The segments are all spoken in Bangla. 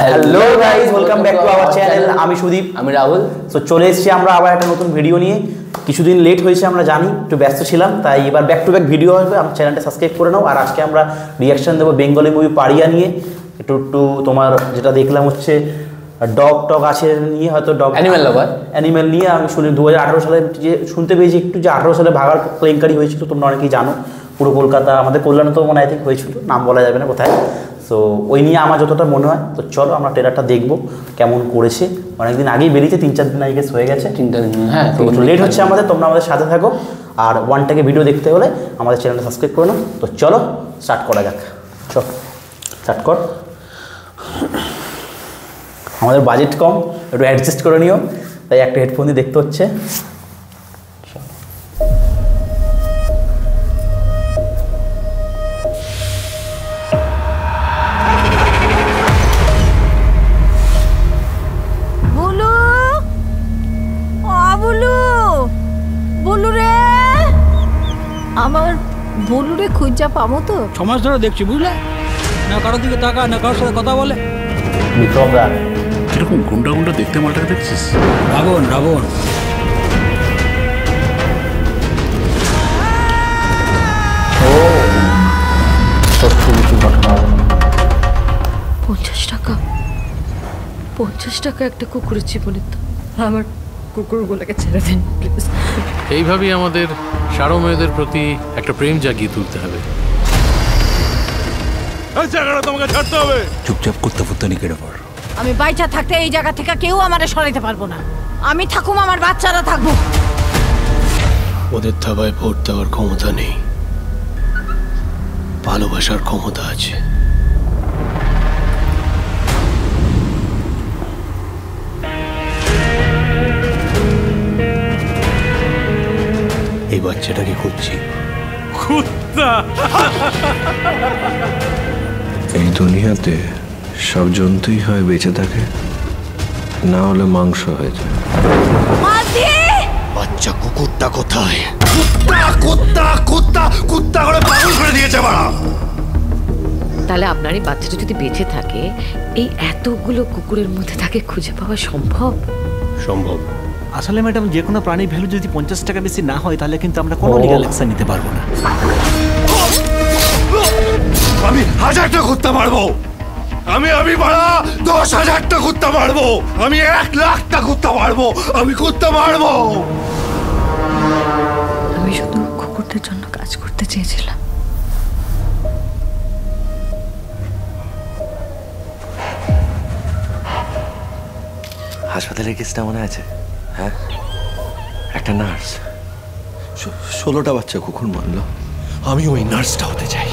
Hello guys, welcome back to our channel. আমি সুদীপ, আমি রাহুল। তো চলে এসেছি আমরা আবার একটা নতুন ভিডিও নিয়ে। কিছুদিন লেট হয়েছে আমরা জানি, একটু ব্যস্ত ছিলাম, তাই এবার ব্যাক টু ব্যাক ভিডিও হবে। আমার চ্যানেলটা সাবস্ক্রাইব করে নাও। আর আজকে আমরা রিয়াকশন দেবো বেঙ্গলি মুভি পাড়িয়া নিয়ে। একটু তোমার যেটা দেখলাম হচ্ছে ডগ আছে নিয়ে, হয়তো ডগ অ্যানিমেল নিয়ে। আমি শুনি 2018 সালে যে শুনতে পেয়েছি একটু, যে 18 সালে ভাগার কেলেঙ্কারি হয়েছিল, তোমরা অনেকেই জানো। পুরো কলকাতা, আমাদের কল্যাণে তো মনে হয় হয়েছিল, নাম বলা যাবে না কোথায়। তো ওই নিয়ে আমার যতটা মনে হয়, তো চলো আমরা ট্রেলারটা দেখবো কেমন করেছে। অনেকদিন আগেই বেরিয়েছে, 3-4 দিন আগে হয়ে গেছে। 3-4 দিন, হ্যাঁ। তো লেট হচ্ছে আমাদের, তোমরা আমাদের সাথে থাকো। আর ওয়ানটাকে ভিডিও দেখতে হলে আমাদের চ্যানেলটা সাবস্ক্রাইব করে নাও। তো চলো স্টার্ট করা যাক। চল স্টার্ট কর। আমাদের বাজেট কম, একটু অ্যাডজাস্ট করে নিও, তাই একটা হেডফোন দিয়ে দেখতে হচ্ছে। আমার বলুরে খুঁজা পাবো তো? 6 মাস ধরে দেখছি, বুঝলে না, কারোর দিকে তাকা না, কারোর সাথে কথা বলে। বিক্রম দা কিরকম গুন্ডা গুন্ডা দেখতে মালটাকে দেখছিস? রাবণ রাবণ। ও সত্যি কিছু ঘটনা হবে। 50 টাকা 50 টাকা একটা কুকুরের জীবনে তো। আমার কুকুরগুলোকে ছেড়ে দিন প্লিজ। এইভাবেই আমাদের সারো মেয়েদের প্রতি একটা প্রেম জাগিয়ে তুলতে হবে। তোমাকে ছাড়তে হবে। চুপচাপ কুত্তা ফুত্তানি কেটে পড়। আমি বাইচা থাকতে এই জায়গা থেকে কেউ আমারে সরাইতে পারবো না। আমি থাকুম, আমার বাচ্চারা থাকবো। ওদের থাবায় ভোট দেওয়ার ক্ষমতা নেই, ভালোবাসার ক্ষমতা আছে। এই বাচ্চাটাকে খুঁজছি। এই দুনিয়াতে সব জন্তুই হয় বেঁচে থাকে, না হলে মাংস হয়ে যায়। বাচ্চা কুকুরটা কোথায়? কুত্তা কুত্তা কুত্তা কুত্তা করে পাগল করে দিয়েছে বাড়া। তাহলে আপনার এই বাচ্চাটা যদি বেঁচে থাকে, এই এতগুলো কুকুরের মধ্যে তাকে খুঁজে পাওয়া সম্ভব? সম্ভব। আসলে ম্যাডাম, যে কোনো প্রাণীর ভ্যালু যদি 50 টাকা বেশি না হয়, তাহলে কিন্তু আমরা কোনো লিগ্যাল অ্যাকশন নিতে পারবো না। আমি 1000টা কুত্তা মারবো। আমি বাড়া 10,000টা কুত্তা মারবো। আমি 1,00,000টা কুত্তা মারবো। আমি কুত্তা মারবো। আমি শুধু কুকুরদের জন্য কাজ করতে চেয়েছিলাম। হাসপাতালের কেসটা মনে আছে? হ্যাঁ, একটা নার্স 16টা বাচ্চা কুকুর মারলো। আমি ওই নার্সটা হতে চাই।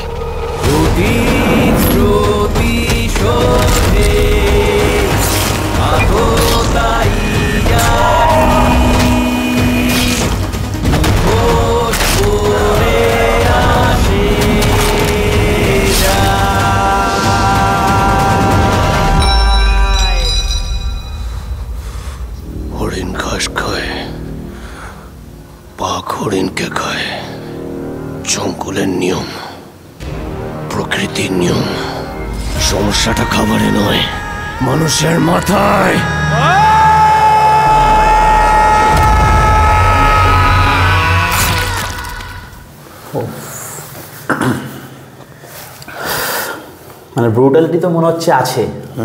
হরিণ ঘাস খায়, বাঘ হরিণকে খায়। জঙ্গলের নিয়ম, প্রকৃতির নিয়ম। সমস্যাটা খাবারে নয়, মানুষের মাথায়। মানে ব্রুটালিটি তো মনে হচ্ছে আছে,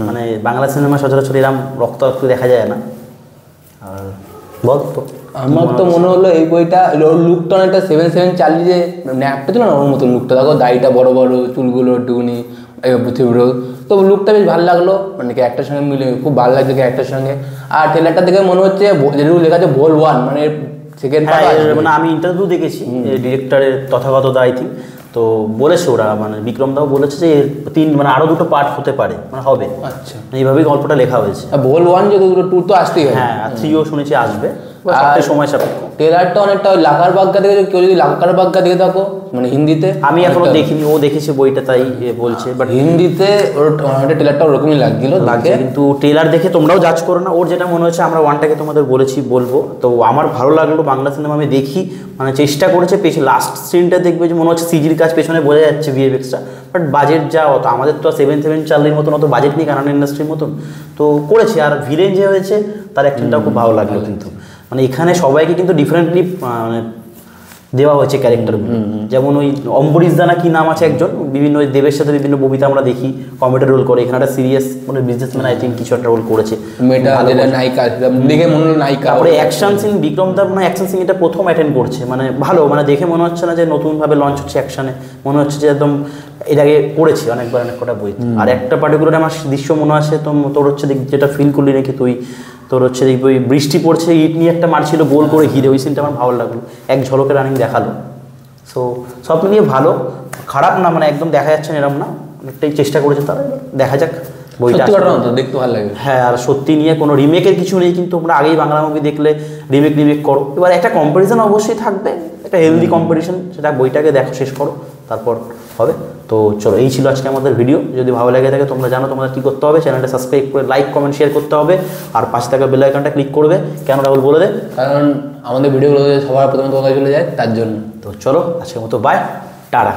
মানে বাংলা সিনেমা সচরাচর এরকম রক্তাক্ত দেখা যায় না। আর বল তো, আমার তো মনে হলো এই বইটা লুকটা অনেকটা 7-7 চার্লি যে ন্যাপটা ছিল না, ওর মতো লুকটা। দেখো দাড়িটা বড় বড়, চুলগুলো একটুকুনি তো লুকটা বেশ ভালো লাগলো। মানে ক্যারেক্টার সঙ্গে মিলে খুব ভালো লাগছে ক্যারেক্টার সঙ্গে। আর ট্রেলারটা দেখে মনে হচ্ছে যেটুকু লেখা আছে ভোল 1, মানে সেকেন্ড পার্ট। মানে আমি ইন্টারভিউ দেখেছি ডিরেক্টরের তথাগত দা, আই থিঙ্ক। তো বলেছে ওরা, মানে বিক্রম দাও বলেছে যে 3 মানে আরো 2টো পার্ট হতে পারে, মানে হবে। আচ্ছা, এইভাবেই গল্পটা লেখা হয়েছে। ভোল 1 যে 2 তো আসতেই হবে। হ্যাঁ, আর 3ও শুনেছি আসবে, সময় সাপেক্ষ। ট্রেলারটা অনেকটা ওই লাকার বাগ্গা দেখে, কেউ যদি লাকার বাগ্গা দেখে থাকো মানে হিন্দিতে, আমি এখনো দেখিনি, ও দেখেছে বইটা তাই বলছে, বাট হিন্দিতে ওর অনেকটা ট্রেলারটা ওরকমই লাগছিল লাগছে, কিন্তু ট্রেলার দেখে তোমরাও জাজ করো না। ওর যেটা মনে হচ্ছে, আমরা ওয়ানটাকে তোমাদের বলবো, তো আমার ভালো লাগলো। বাংলা সিনেমা আমি দেখি, মানে চেষ্টা করেছে, লাস্ট সিনটা দেখবে যে মনে হচ্ছে সিজির কাজ পেছনে বোঝা যাচ্ছে, ভিএফএক্সটা, বাট বাজেট যা অত, আমাদের তো 7 চার্লির মতন অত বাজেট নেই কানাডা ইন্ডাস্ট্রির মতন, তো করেছে। আর ভিলেন যে হয়েছে তার অ্যাকশনটাও খুব ভালো লাগলো, কিন্তু মানে এখানে সবাইকে কিন্তু ডিফারেন্টলি মানে দেওয়া হয়েছে ক্যারেক্টারগুলো। যেমন ওই অম্বরীশ দা না কি নাম আছে একজন, বিভিন্ন ওই দেবের সাথে বিভিন্ন ববিতা আমরা দেখি কমেডি রোল করে, এখানে একটা সিরিয়াস মানে বিজনেসম্যান আই থিঙ্ক কিছু একটা রোল করেছে, মেয়েটা নায়িকা দেখে মনে হলো নায়িকা। তারপরে অ্যাকশন সিন বিক্রম দা মানে অ্যাকশন সিন এটা প্রথম অ্যাটেন্ড করছে, মানে ভালো, মানে দেখে মনে হচ্ছে না যে নতুনভাবে লঞ্চ হচ্ছে অ্যাকশনে, মনে হচ্ছে যে একদম এর আগে করেছি অনেকবার অনেক কটা বই। আর একটা পার্টিকুলার আমার দৃশ্য মনে আছে তোর হচ্ছে যেটা ফিল করলি নাকি তুই, তোর হচ্ছে দেখবি ওই বৃষ্টি পড়ছে, ইট নিয়ে একটা মারছিল গোল করে ঘিরে, ওই সিনটা আমার ভালো লাগলো, এক ঝলকে রানিং দেখালো। সো সব মিলিয়ে ভালো, খারাপ না, মানে একদম দেখা যাচ্ছে না এরম না, অনেকটাই চেষ্টা করেছে তারা, দেখা যাক বইটা দেখতে ভালো লাগে। হ্যাঁ, আর সত্যি নিয়ে কোনো রিমেকের কিছু নেই, কিন্তু তোমরা আগেই বাংলা মুভি দেখলে রিমেক করো। এবার একটা কম্পারিজন অবশ্যই থাকবে, একটা হেলদি কম্পিটিশন, সেটা বইটাকে দেখো, শেষ করো, তারপর হবে। তো চলো, এই ছিল আজকে আমাদের ভিডিও। যদি ভালো লাগে থাকে তোমরা জানো তোমাদের কী করতে হবে, চ্যানেলটা সাবস্ক্রাইব করে লাইক কমেন্ট শেয়ার করতে হবে, আর পাশে থাকা বেল আইকনটা ক্লিক করবে। কেন রাহুল বলে দে? কারণ আমাদের ভিডিওগুলো সবার প্রথমে তোমার কাছে চলে যায়, তার জন্য। তো চলো, আজকের মতো বাই, টাটা।